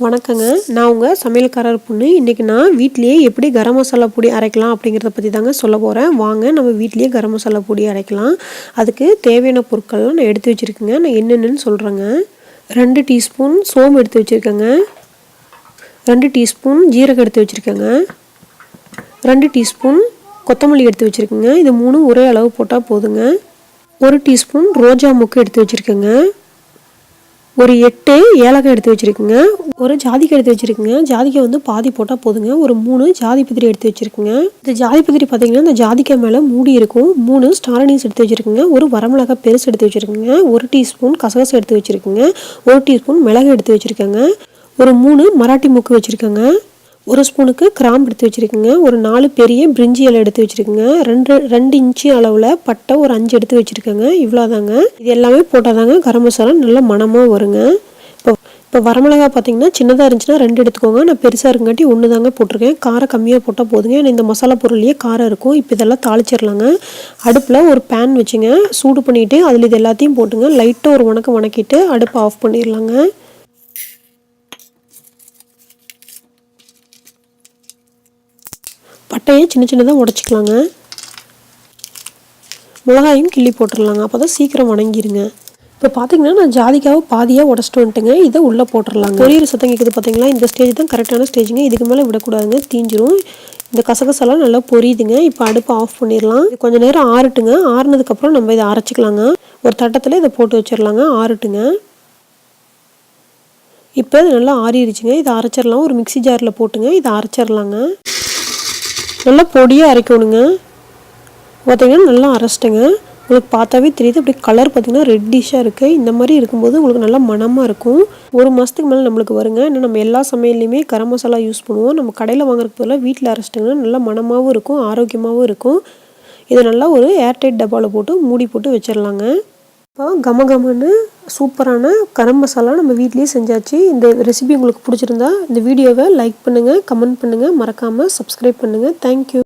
வணக்கங்க. நான் உங்க சமையல்காரர் பொண்ணு. இன்னைக்கு நான் வீட்லயே எப்படி கரம் மசாலா பொடி அரைக்கலாம் அப்படிங்கிறத பத்தி தாங்க சொல்ல போறேன். வாங்க நம்ம வீட்லயே கரம் மசாலா பொடி அரைக்கலாம். அதுக்கு தேவையான பொருட்கள்லாம் நான் எடுத்து வச்சிருக்கேங்க. நான் என்னென்னன்னு சொல்றேங்க. 2 டீஸ்பூன் சோம்பு எடுத்து வச்சிருக்கேங்க. 2 டீஸ்பூன் ஜீரகம் எடுத்து வச்சிருக்கேங்க. 2 டீஸ்பூன் கொத்தமல்லி எடுத்து வச்சிருக்கேங்க. இது 3 ஒரே அளவு போட்டா போதுங்க. 1 டீஸ்பூன் ரோஜா மொக்கு எடுத்து வச்சிருக்கேங்க. ஒரு 8 ஏலக்காய் எடுத்து வச்சிருக்கேங்க. ஒரு ஜாதிக்காய் எடுத்து வச்சிருக்கேங்க. ஜாதிக்காய் வந்து பாதி போட்டால் போதுங்க. ஒரு 3 ஜாதி பத்திரி எடுத்து வச்சிருக்கேங்க. இந்த ஜாதி பத்திரி பார்த்தீங்கன்னா இந்த ஜாதிக்காய் மேலே மூடி இருக்கும். 3 ஸ்டார் அனீஸ் எடுத்து வச்சிருக்கேங்க. ஒரு வரமிளகாய் பெருசு எடுத்து வச்சிருக்கேங்க. 1 டீஸ்பூன் கசகசா எடுத்து வச்சிருக்கேங்க. 1 டீஸ்பூன் மிளகு எடுத்து வச்சிருக்கேங்க. ஒரு 3 மராட்டி மொக்கு வச்சிருக்கேங்க. 1 ஸ்பூனுக்கு கிராம்பு எடுத்து வச்சிருக்கேங்க. ஒரு 4 பெரிய பிரிஞ்சி இலை எடுத்து வச்சிருக்கேங்க. 2 இன்ச்சு அளவில் பட்டை ஒரு 5 எடுத்து வச்சிருக்கேங்க. இவ்வளோதாங்க. இது எல்லாமே போட்டால் தாங்க கரம் மசாலா நல்லா மணமாக வருங்க. இப்போ வரமிளகா பார்த்தீங்கன்னா சின்னதாக இருந்துச்சுன்னா 2 எடுத்துக்கோங்க. நான் பெருசாக இருக்குங்காட்டி 1 தாங்க போட்டிருக்கேன். காரம் கம்மியாக போட்டால் போதுங்க. ஏன்னா இந்த மசாலா பொருள்லேயே காரம் இருக்கும். இப்போ இதெல்லாம் தாளிச்சிடலாங்க. அடுப்பில் ஒரு பேன் வச்சுங்க. சூடு பண்ணிவிட்டு அதில் இது எல்லாத்தையும் போட்டுங்க. லைட்டாக ஒரு வணக்கிட்டு அடுப்பை ஆஃப் பண்ணிடலாங்க. பட்டையை சின்ன சின்னதாக உடச்சிக்கலாங்க. மிளகாயும் கிள்ளி போட்டுடலாங்க. அப்போ தான் சீக்கிரம் வணங்கிடுங்க. இப்போ பார்த்தீங்கன்னா நான் ஜாதிக்காவை பாதியாக உடச்சிட்டு வந்துட்டுங்க. இதை உள்ளே போட்டுடலாங்க. பொரியிற சத்தம் கேட்குது பார்த்தீங்களா? இந்த ஸ்டேஜ் தான் கரெக்டான ஸ்டேஜுங்க. இதுக்கு மேலே விடக்கூடாதுங்க, தீஞ்சிரும். இந்த கசகசாலாம் நல்லா பொரியுதுங்க. இப்போ அடுப்பை ஆஃப் பண்ணிடலாம். கொஞ்சம் நேரம் ஆறட்டுங்க. ஆறுனதுக்கப்புறம் நம்ம இதை அரைச்சிக்கலாங்க. ஒரு தட்டத்தில் இதை போட்டு வச்சிடலாங்க. ஆறட்டுங்க. இப்போ இது நல்லா ஆறிடுச்சுங்க. இதை அரைச்சிடலாம். ஒரு மிக்சி ஜாரில் போட்டுங்க இதை அரைச்சிடலாங்க. நல்லா பொடியாக அரைக்கணுங்க. பார்த்தீங்கன்னா நல்லா அரைச்சிட்டேங்க. உங்களுக்கு பார்த்தாவே தெரியுது. அப்படி கலர் பார்த்தீங்கன்னா ரெட்டிஷாக இருக்குது. இந்த மாதிரி இருக்கும்போது உங்களுக்கு நல்லா மணமாக இருக்கும். 1 மாதத்துக்கு மேலே நம்மளுக்கு வருங்க. ஏன்னா நம்ம எல்லா சமையல்லையுமே கரம் மசாலா யூஸ் பண்ணுவோம். நம்ம கடையில் வாங்குறதுக்கு பதிலாக வீட்டில் அரைச்சிட்டிங்கன்னா நல்லா மணமாகவும் இருக்கும், ஆரோக்கியமாகவும் இருக்கும். இதை நல்லா ஒரு ஏர்டைட் டப்பாவில் போட்டு மூடி போட்டு வச்சிடலாங்க. இப்போ கமகமன்னு சூப்பரான கரம் மசாலா நம்ம வீட்லேயே செஞ்சாச்சு. இந்த ரெசிபி உங்களுக்கு பிடிச்சிருந்தா இந்த வீடியோவை லைக் பண்ணுங்கள், கமெண்ட் பண்ணுங்கள், மறக்காமல் சப்ஸ்கிரைப் பண்ணுங்கள். தேங்க்யூ.